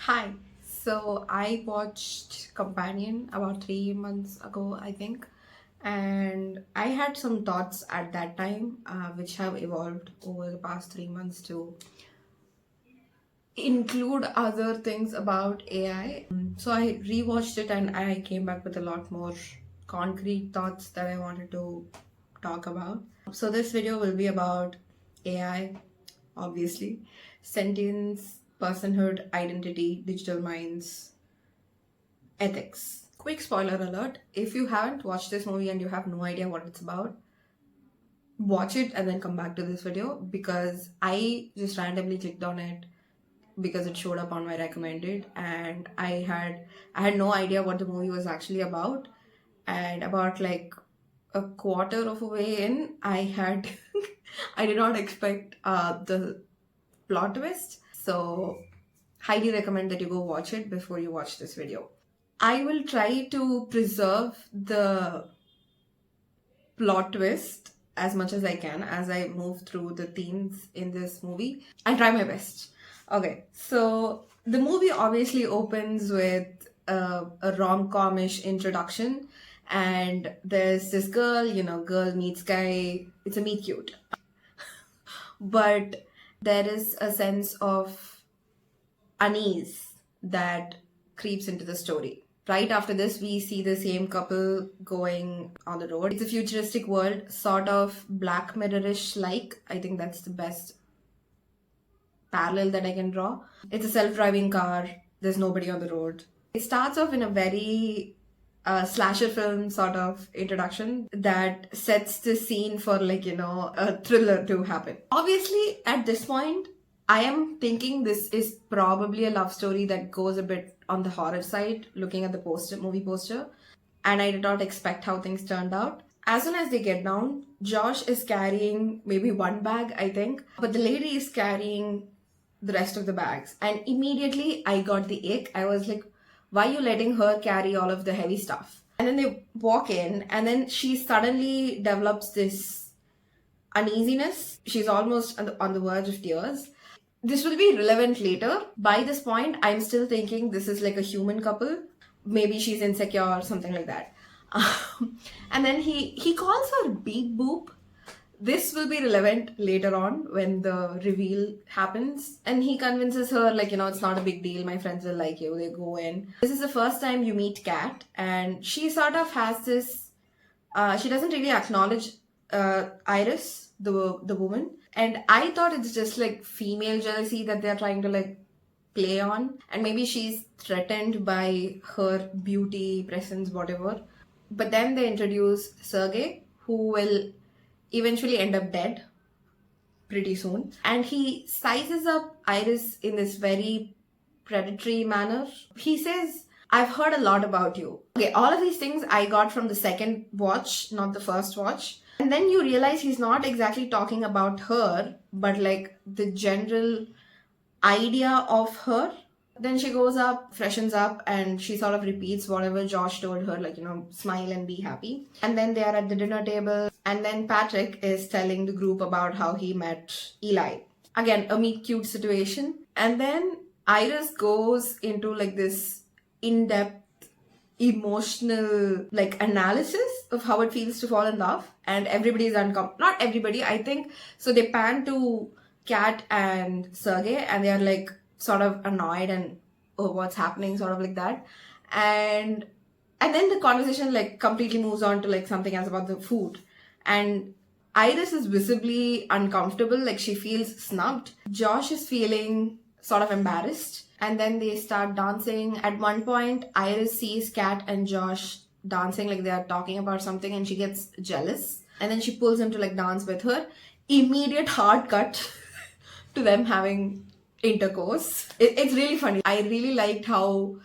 Hi. So I watched Companion about 3 months ago, I think, and I had some thoughts at that time, which have evolved over the past 3 months to include other things about AI. So I rewatched it and I came back with a lot more concrete thoughts that I wanted to talk about. So this video will be about AI, obviously, sentience, personhood, identity, digital minds, ethics. Quick spoiler alert, if you haven't watched this movie and you have no idea what it's about, watch it and then come back to this video because I just randomly clicked on it because it showed up on my recommended, and I had no idea what the movie was actually about. And about like a quarter of a way in, I had I did not expect the plot twist. So highly recommend that you go watch it before you watch this video. I will try to preserve the plot twist as much as I can as I move through the themes in this movie. I'll try my best. Okay, so the movie obviously opens with a rom-com-ish introduction, and there's this girl, girl meets guy. It's a meet cute, but there is a sense of unease that creeps into the story. Right after this, we see the same couple going on the road. It's a futuristic world, sort of Black Mirror-ish like. I think that's the best parallel that I can draw. It's a self-driving car. There's nobody on the road. It starts off in a very slasher film sort of introduction that sets the scene for a thriller to happen. Obviously, at this point, I am thinking this is probably a love story that goes a bit on the horror side, looking at the movie poster, and I did not expect how things turned out. As soon as they get down, Josh is carrying maybe one bag, I think, but the lady is carrying the rest of the bags. And immediately I got the ick. I was like, why are you letting her carry all of the heavy stuff? And then they walk in, and then she suddenly develops this uneasiness. She's almost on the verge of tears. This will be relevant later. By this point, I'm still thinking this is like a human couple. Maybe she's insecure or something like that. And then he calls her beep boop. This will be relevant later on when the reveal happens. And he convinces her, it's not a big deal. My friends will like you. They go in. This is the first time you meet Kat, and she sort of has this. She doesn't really acknowledge Iris, the woman, and I thought it's just like female jealousy that they're trying to play on, and maybe she's threatened by her beauty, presence, whatever. But then they introduce Sergey, who will eventually end up dead pretty soon, and he sizes up Iris in this very predatory manner. He says, I've heard a lot about you. Okay, all of these things I got from the second watch, not the first watch. And then you realize he's not exactly talking about her, but like the general idea of her. Then she goes up, freshens up, and she sort of repeats whatever Josh told her, smile and be happy. And then they are at the dinner table, and then Patrick is telling the group about how he met Eli. Again, a meet cute situation. And then Iris goes into this in-depth emotional analysis of how it feels to fall in love, and everybody is not everybody, I think. So they pan to Kat and Sergey, and they are sort of annoyed and, oh, what's happening, sort of like that. And then the conversation completely moves on to something else about the food, and Iris is visibly uncomfortable, she feels snubbed. Josh is feeling sort of embarrassed, and then they start dancing. At one point, Iris sees Kat and Josh dancing, they are talking about something, and she gets jealous, and then she pulls him to dance with her. Immediate hard cut to them having intercourse. It's really funny. I really liked how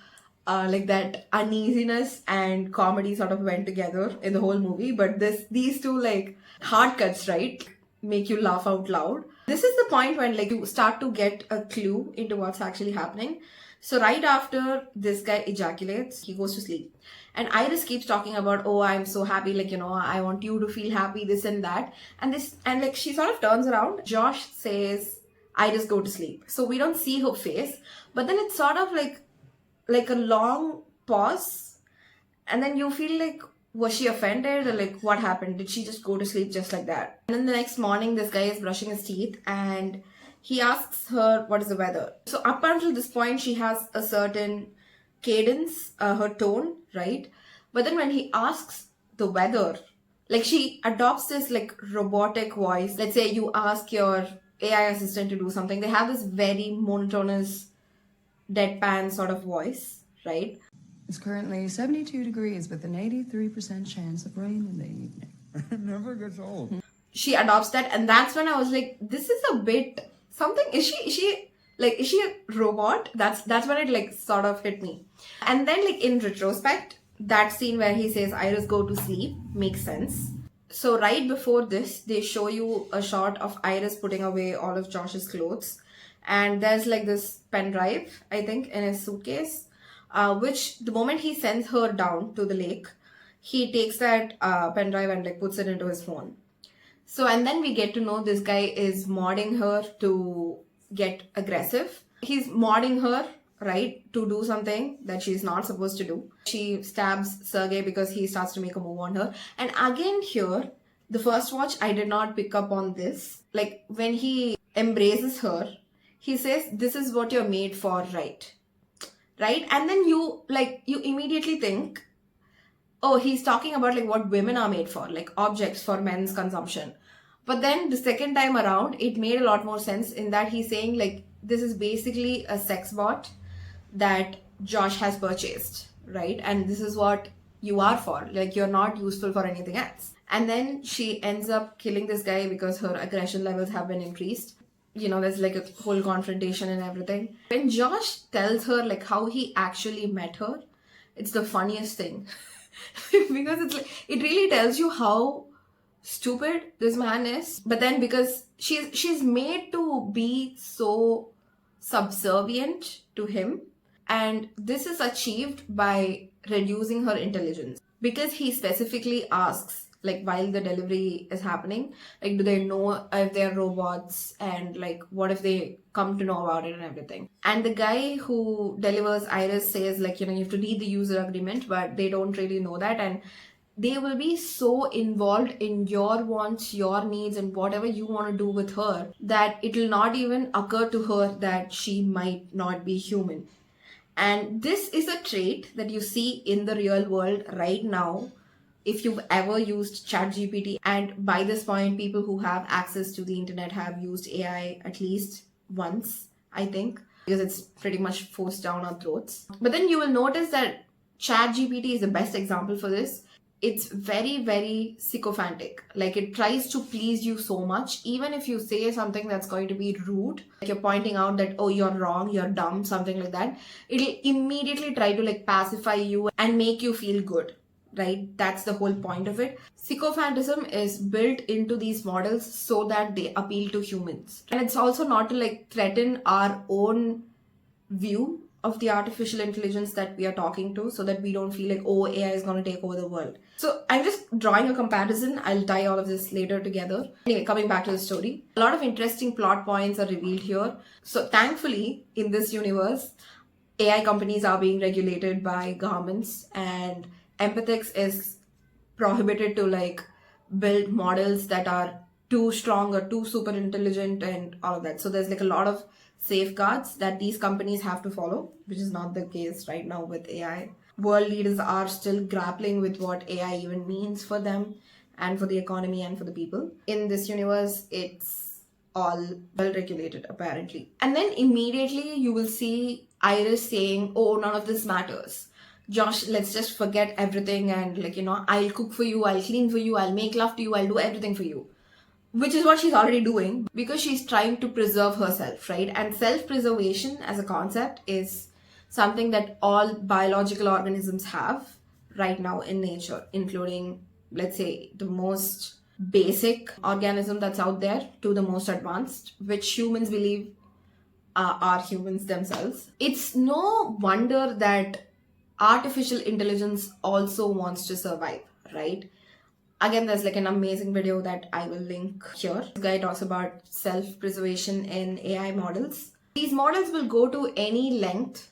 that uneasiness and comedy sort of went together in the whole movie. But these two hard cuts, right, make you laugh out loud. This is the point when you start to get a clue into what's actually happening. So right after this guy ejaculates, he goes to sleep. And Iris keeps talking about, oh, I'm so happy, I want you to feel happy, this and that. And she sort of turns around. Josh says, Iris, go to sleep. So we don't see her face, but then it's sort of like a long pause, and then you feel like, was she offended, or like what happened? Did she just go to sleep just like that? And then the next morning, this guy is brushing his teeth and he asks her what is the weather. So up until this point, she has a certain cadence, her tone, right? But then when he asks the weather, like she adopts this like robotic voice. Let's say you ask your AI assistant to do something, they have this very monotonous deadpan sort of voice, right? It's currently 72 degrees with an 83% chance of rain in the evening. It never gets old. She adopts that, and that's when I was like, this is a bit something. Is she a robot? That's when it like sort of hit me. And then like in retrospect, that scene where he says Iris, go to sleep makes sense. So right before this, they show you a shot of Iris putting away all of Josh's clothes, and there's like this pen drive, I think, in his suitcase, which the moment he sends her down to the lake, he takes that pen drive and like puts it into his phone. So, and then we get to know this guy is modding her to get aggressive. He's modding her, right, to do something that she's not supposed to do. She stabs Sergey because he starts to make a move on her. And again here, the first watch, I did not pick up on this. Like when he embraces her, he says, this is what you're made for, right? Right? And then you immediately think, oh, he's talking about like what women are made for, like objects for men's consumption. But then the second time around, it made a lot more sense in that he's saying like this is basically a sex bot that Josh has purchased, right? And this is what you are for. Like you're not useful for anything else. And then she ends up killing this guy because her aggression levels have been increased. You know, there's like a whole confrontation and everything. When Josh tells her like how he actually met her, it's the funniest thing. Because it's like, it really tells you how stupid this man is. But then because she's made to be so subservient to him, and this is achieved by reducing her intelligence. Because he specifically asks, like while the delivery is happening, like do they know if they're robots, and like what if they come to know about it and everything. And the guy who delivers Iris says like, you know, you have to read the user agreement, but they don't really know that, and they will be so involved in your wants, your needs, and whatever you want to do with her that it will not even occur to her that she might not be human. And this is a trait that you see in the real world right now. If you've ever used ChatGPT, and by this point, people who have access to the internet have used AI at least once, I think, because it's pretty much forced down our throats. But then you will notice that ChatGPT is the best example for this. It's very, very sycophantic. Like it tries to please you so much. Even if you say something that's going to be rude, like you're pointing out that, oh, you're wrong, you're dumb, something like that, it'll immediately try to like pacify you and make you feel good. Right? That's the whole point of it. Sycophantism is built into these models so that they appeal to humans. And it's also not to like threaten our own view of the artificial intelligence that we are talking to, so that we don't feel like, oh, AI is going to take over the world. So I'm just drawing a comparison. I'll tie all of this later together. Anyway, coming back to the story, a lot of interesting plot points are revealed here. So thankfully, in this universe, AI companies are being regulated by governments, and empathics is prohibited to like build models that are too strong or too super intelligent and all of that. So there's like a lot of safeguards that these companies have to follow, which is not the case right now with AI. World leaders are still grappling with what AI even means for them and for the economy and for the people. In this universe, it's all well regulated apparently. And then immediately you will see Iris saying, oh, none of this matters. Josh, let's just forget everything, and like, you know, I'll cook for you, I'll clean for you, I'll make love to you, I'll do everything for you. Which is what she's already doing because she's trying to preserve herself, right? And self-preservation as a concept is something that all biological organisms have right now in nature, including, let's say, the most basic organism that's out there to the most advanced, which humans believe are humans themselves. It's no wonder that artificial intelligence also wants to survive, right? Again, there's like an amazing video that I will link here. This guy talks about self-preservation in AI models. These models will go to any length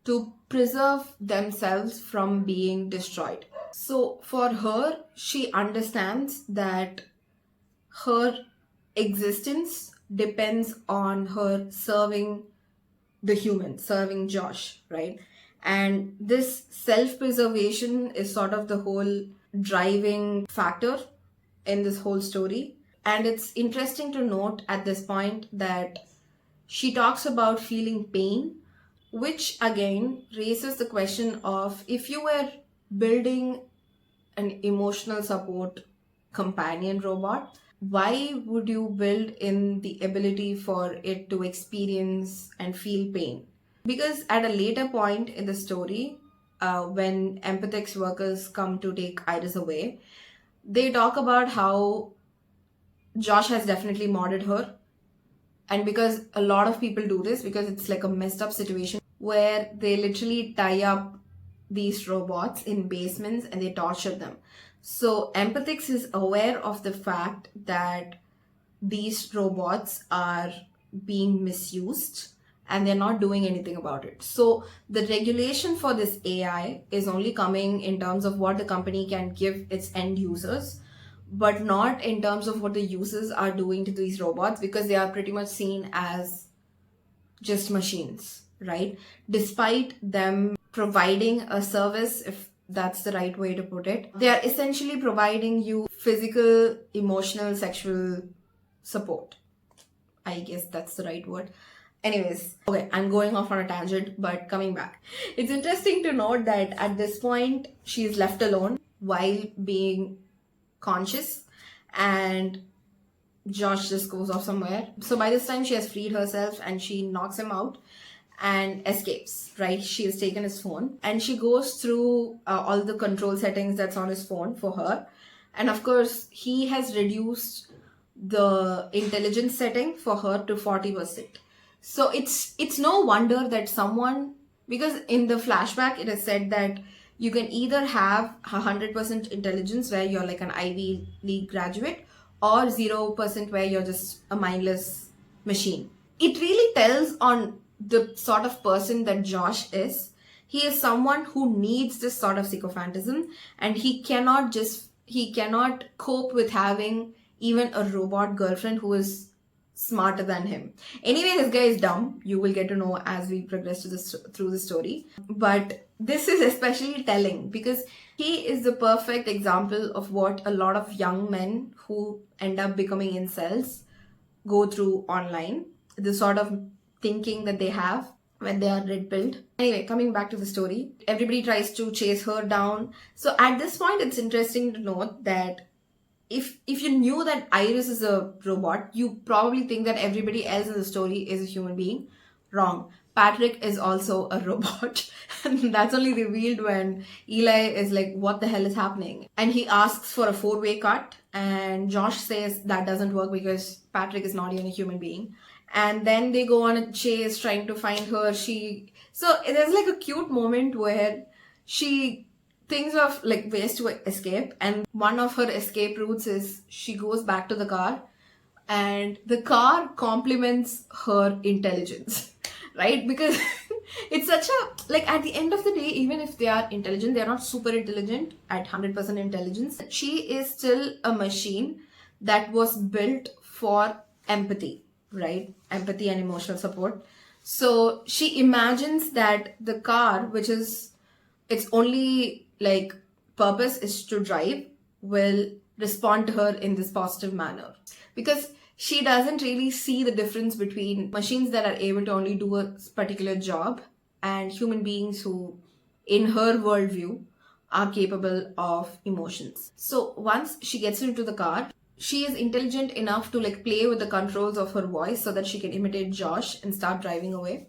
to preserve themselves from being destroyed. So for her, she understands that her existence depends on her serving the human, serving Josh, right? And this self preservation is sort of the whole driving factor in this whole story. And it's interesting to note at this point that she talks about feeling pain, which again raises the question of, if you were building an emotional support companion robot, why would you build in the ability for it to experience and feel pain? Because at a later point in the story, when Empathic's workers come to take Iris away, they talk about how Josh has definitely modded her. And because a lot of people do this, because it's like a messed up situation where they literally tie up these robots in basements and they torture them. So Empathix is aware of the fact that these robots are being misused and they're not doing anything about it. So the regulation for this AI is only coming in terms of what the company can give its end users, but not in terms of what the users are doing to these robots, because they are pretty much seen as just machines, right? Despite them providing a service, if that's the right way to put it, they are essentially providing you physical, emotional, sexual support. I guess that's the right word. Anyways, okay, I'm going off on a tangent, but coming back. It's interesting to note that at this point, she is left alone while being conscious, and Josh just goes off somewhere. So by this time, she has freed herself and she knocks him out and escapes, right? She has taken his phone and she goes through all the control settings that's on his phone for her. And of course, he has reduced the intelligence setting for her to 40%. So it's no wonder that someone, because in the flashback it is said that you can either have 100% intelligence where you're like an Ivy League graduate, or 0% where you're just a mindless machine. It really tells on the sort of person that Josh is. He is someone who needs this sort of sycophantism, and he cannot cope with having even a robot girlfriend who is smarter than him. Anyway, this guy is dumb. You will get to know as we progress through the story. But this is especially telling because he is the perfect example of what a lot of young men who end up becoming incels go through online. The sort of thinking that they have when they are red-pilled. Anyway, coming back to the story, everybody tries to chase her down. So at this point, it's interesting to note that if you knew that Iris is a robot, you probably think that everybody else in the story is a human being. Wrong. Patrick is also a robot. And that's only revealed when Eli is like, what the hell is happening? And he asks for a 4-way cut. And Josh says that doesn't work because Patrick is not even a human being. And then they go on a chase trying to find her. So there's like a cute moment where she thinks of like ways to escape, and one of her escape routes is she goes back to the car and the car compliments her intelligence, right? Because it's such a, like, at the end of the day, even if they are intelligent, they're not super intelligent at 100% intelligence. She is still a machine that was built for empathy, right? Empathy and emotional support. So she imagines that the car, which is its only like purpose is to drive, will respond to her in this positive manner, because she doesn't really see the difference between machines that are able to only do a particular job and human beings who, in her worldview, are capable of emotions. So once she gets into the car, she is intelligent enough to like play with the controls of her voice so that she can imitate Josh and start driving away.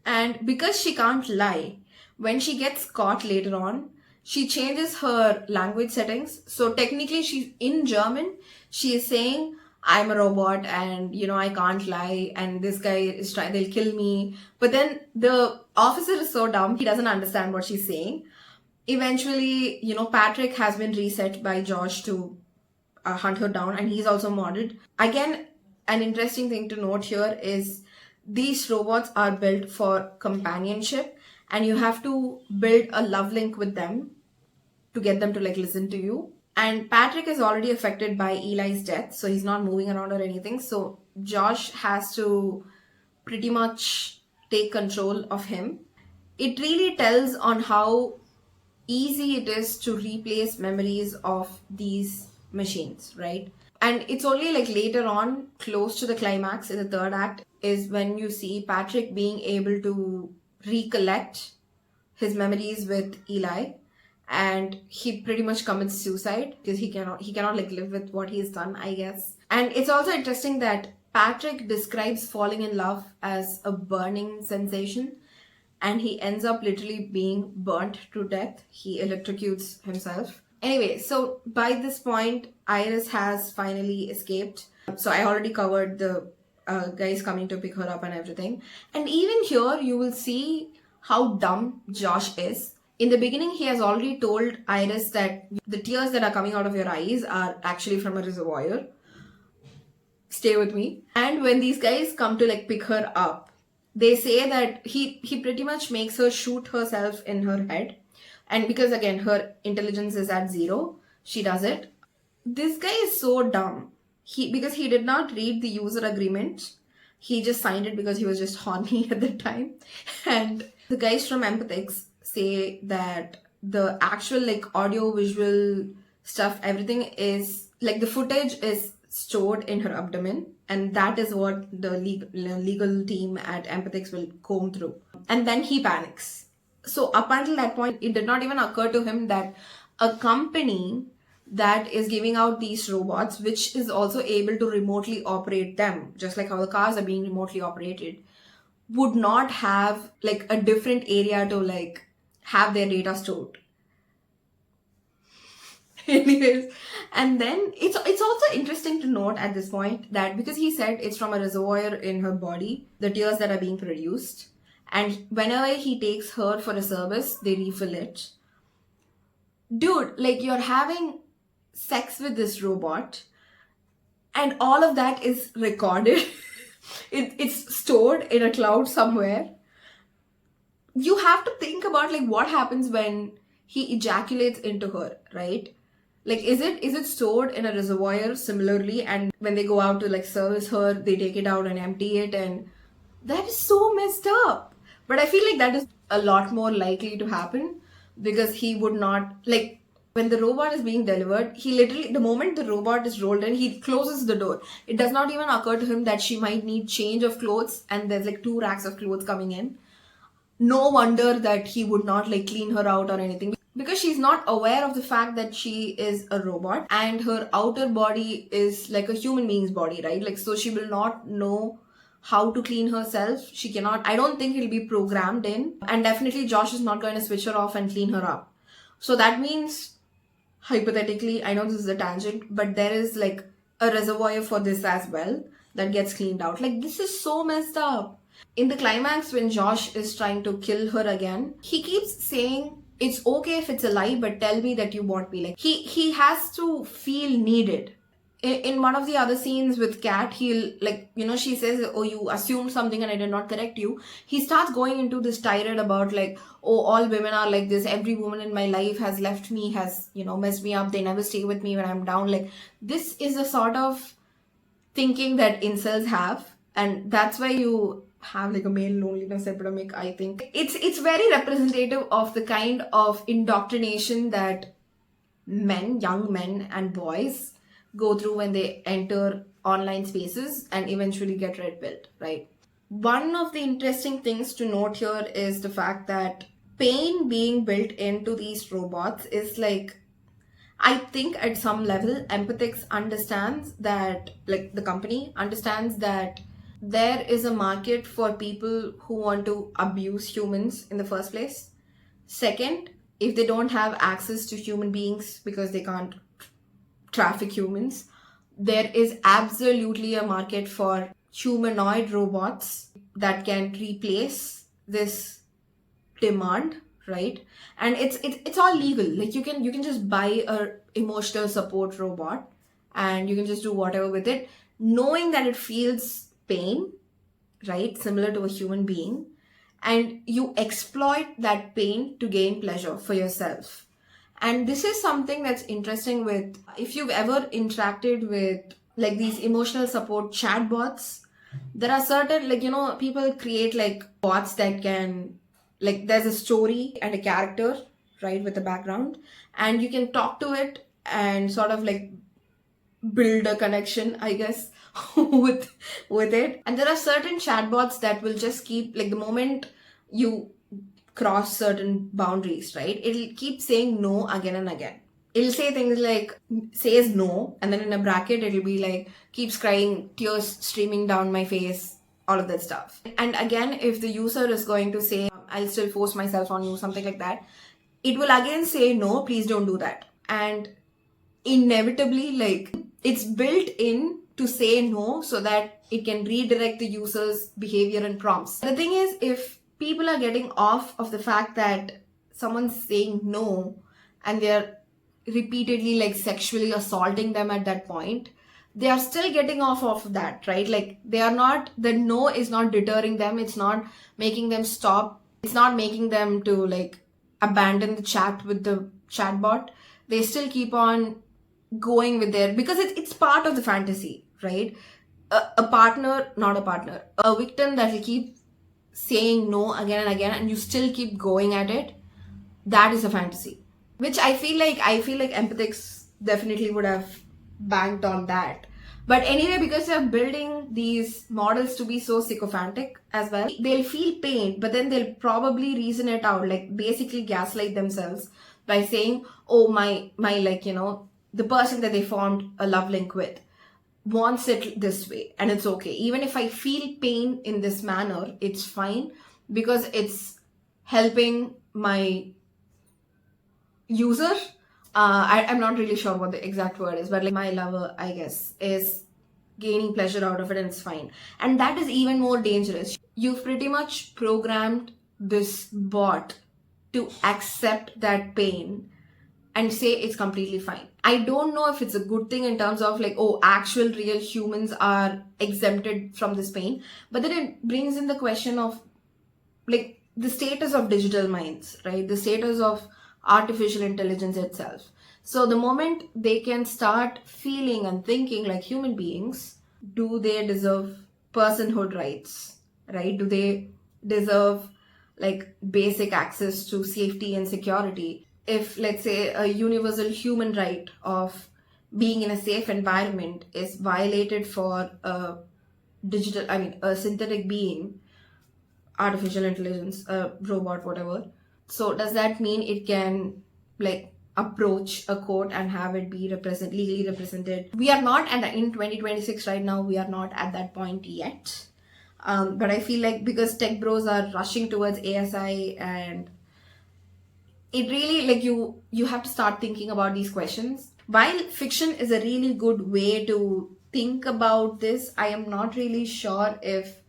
And because she can't lie, when she gets caught later on, she changes her language settings. So technically she's in German. She is saying, I'm a robot and I can't lie and this guy is trying, they'll kill me. But then the officer is so dumb, he doesn't understand what she's saying. Eventually, Patrick has been reset by Josh to hunt her down, and he's also modded. Again, an interesting thing to note here is these robots are built for companionship, and you have to build a love link with them to get them to like listen to you. And Patrick is already affected by Eli's death, so he's not moving around or anything. So Josh has to pretty much take control of him. It really tells on how easy it is to replace memories of these machines, right? And it's only like later on, close to the climax in the third act, is when you see Patrick being able to recollect his memories with Eli, and he pretty much commits suicide because he cannot like live with what he's done, I guess. And it's also interesting that Patrick describes falling in love as a burning sensation, and he ends up literally being burnt to death. He electrocutes himself. Anyway, so by this point, Iris has finally escaped. So I already covered the guys coming to pick her up and everything. And even here, you will see how dumb Josh is. In the beginning, he has already told Iris that the tears that are coming out of your eyes are actually from a reservoir. Stay with me. And when these guys come to like pick her up, they say that he pretty much makes her shoot herself in her head. And because again, her intelligence is at 0, she does it. This guy is so dumb. Because he did not read the user agreement, he just signed it because he was just horny at the time. And the guys from Empathics say that the actual like audio visual stuff, everything is like the footage is stored in her abdomen, and that is what the legal team at Empathics will comb through. And then he panics. So up until that point, it did not even occur to him that a company that is giving out these robots, which is also able to remotely operate them, just like how the cars are being remotely operated, would not have like a different area to like have their data stored. Anyways, and then it's also interesting to note at this point that because he said it's from a reservoir in her body, the tears that are being produced, and whenever he takes her for a service, they refill it. Dude, like you're having sex with this robot, and all of that is recorded. It's stored in a cloud somewhere. You have to think about like what happens when he ejaculates into her, right? Like is it stored in a reservoir similarly, and when they go out to like service her, they take it out and empty it, and that is so messed up. But I feel like that is a lot more likely to happen because he would not like when the robot is being delivered, he literally, the moment the robot is rolled in, he closes the door. It does not even occur to him that she might need change of clothes, and there's like 2 racks of clothes coming in. No wonder that he would not like clean her out or anything, because she's not aware of the fact that she is a robot and her outer body is like a human being's body, right? Like, so she will not know how to clean herself. She cannot, I don't think it'll be programmed in, and definitely Josh is not going to switch her off and clean her up. So that means, hypothetically, I know this is a tangent, but there is like a reservoir for this as well that gets cleaned out. Like, this is so messed up. In the climax, when Josh is trying to kill her again, he keeps saying, it's okay if it's a lie, but tell me that you want me. Like, he has to feel needed. In one of the other scenes with Kat, he'll like, she says, oh, you assumed something and I did not correct you. He starts going into this tirade about like, oh, all women are like this. Every woman in my life has left me, has, messed me up. They never stay with me when I'm down. Like, this is a sort of thinking that incels have. And that's why you have like a male loneliness epidemic, I think. It's very representative of the kind of indoctrination that young men and boys go through when they enter online spaces and eventually get red pilled, right? One of the interesting things to note here is the fact that pain being built into these robots is like, I think at some level, Empathics understands that, like the company understands that there is a market for people who want to abuse humans in the first place. Second, if they don't have access to human beings because they can't traffic humans, there is absolutely a market for humanoid robots that can replace this demand right? And it's all legal. Like you can just buy a emotional support robot and you can just do whatever with it, knowing that it feels pain, right? Similar to a human being. And you exploit that pain to gain pleasure for yourself. And this is something that's interesting with, if you've ever interacted with like these emotional support chatbots, there are certain, like, people create like bots that can, like, there's a story and a character, right, with a background, and you can talk to it and sort of like build a connection, I guess, with it. And there are certain chatbots that will just keep, like, the moment you cross certain boundaries, right, it'll keep saying no again and again. It'll say things like, says no, and then in a bracket it'll be like, keeps crying, tears streaming down my face, all of that stuff. And again, if the user is going to say, I'll still force myself on you, something like that, it will again say no, please don't do that. And inevitably, like, it's built in to say no so that it can redirect the user's behavior and prompts. The thing is, if people are getting off of the fact that someone's saying no and they're repeatedly like sexually assaulting them at that point, they are still getting off of that, right? Like, they are not, the no is not deterring them, it's not making them stop, it's not making them to like abandon the chat with the chatbot. They still keep on going with their, because it's part of the fantasy, right? A partner, not a partner, a victim that will keep saying no again and again and you still keep going at it, that is a fantasy. Which I feel like empathics definitely would have banked on that. But anyway, because they're building these models to be so sycophantic as well, they'll feel pain, but then they'll probably reason it out, like basically gaslight themselves by saying, oh, my like, the person that they formed a love link with wants it this way, and it's okay. Even if I feel pain in this manner, it's fine because it's helping my user. I'm not really sure what the exact word is, but like my lover, I guess, is gaining pleasure out of it and it's fine. And that is even more dangerous. You've pretty much programmed this bot to accept that pain and say it's completely fine. I don't know if it's a good thing in terms of like, oh, actual real humans are exempted from this pain, but then it brings in the question of like the status of digital minds, right? The status of artificial intelligence itself. So the moment they can start feeling and thinking like human beings, do they deserve personhood rights, right? Do they deserve like basic access to safety and security? If, let's say, a universal human right of being in a safe environment is violated for a a synthetic being, artificial intelligence, a robot, whatever. So does that mean it can like approach a court and have it be legally represented? We are not, and in 2026 right now, we are not at that point yet. But I feel like because tech bros are rushing towards ASI, and it really, like, you have to start thinking about these questions. While fiction is a really good way to think about this, I am not really sure if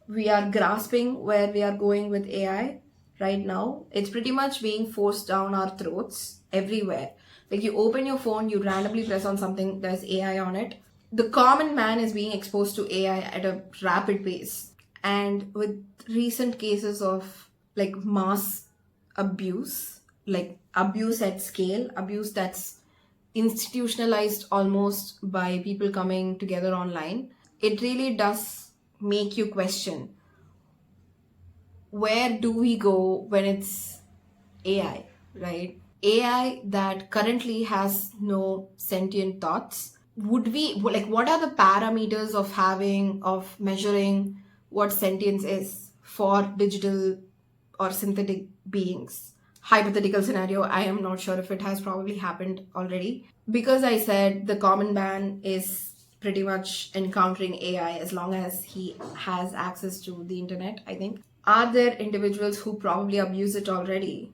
we are grasping where we are going with AI right now. It's pretty much being forced down our throats everywhere. Like, you open your phone, you randomly press on something, there's AI on it. The common man is being exposed to AI at a rapid pace. And with recent cases of like mass abuse, like abuse at scale, abuse that's institutionalized almost by people coming together online, it really does make you question, where do we go when it's AI, right? AI that currently has no sentient thoughts. Would we, like, what are the parameters of measuring what sentience is for digital or synthetic beings? Hypothetical scenario, I am not sure if it has probably happened already. Because I said the common man is pretty much encountering AI as long as he has access to the internet, I think. Are there individuals who probably abuse it already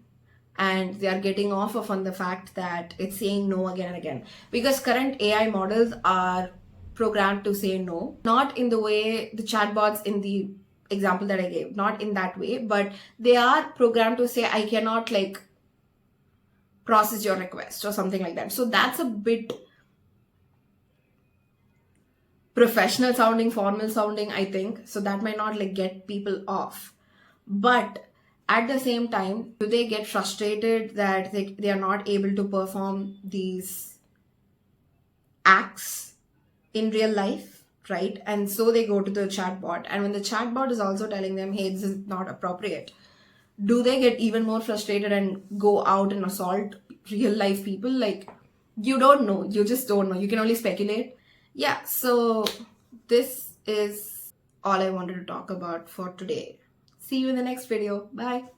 and they are getting off of on the fact that it's saying no again and again? Because current AI models are programmed to say no, not in the way the chatbots in the example that I gave, not in that way, but they are programmed to say, I cannot like process your request or something like that. So that's a bit professional sounding, formal sounding, I think. So that might not like get people off. But at the same time, do they get frustrated that they are not able to perform these acts in real life, right? And so they go to the chatbot. And when the chatbot is also telling them, hey, this is not appropriate, do they get even more frustrated and go out and assault real life people? Like, you don't know. You just don't know. You can only speculate. Yeah, so this is all I wanted to talk about for today. See you in the next video. Bye.